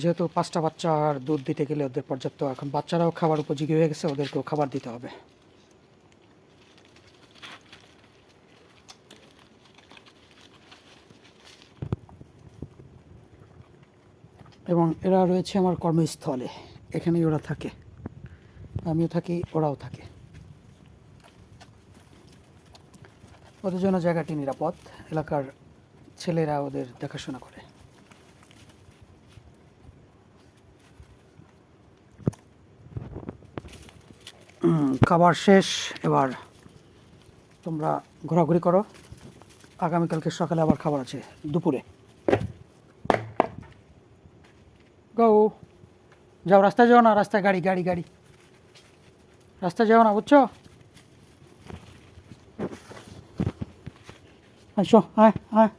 যেহেতু 5টা বাচ্চার দুধ দিতে গেলে ওদের পর্যাপ্ত, এখন বাচ্চারাও খাবার উপযোগী হয়ে গেছে, ওদেরকেও খাবার দিতে হবে। এবং এরা রয়েছে আমার কর্মস্থলে, এখানেই ওরা থাকে, আমিও থাকি, ওরাও থাকে। ওদের জন্য জায়গাটি নিরাপদ, এলাকার ছেলেরা ওদের দেখাশোনা করে। খাবার শেষ, এবার তোমরা ঘোরাঘুরি করো, আগামীকালকে সকালে আবার খাবার আছে দুপুরে। গো, যাও, রাস্তায় যাও না, রাস্তায় গাড়ি গাড়ি গাড়ি, রাস্তায় যাও না, বুঝছো? আসো, হ্যাঁ হ্যাঁ।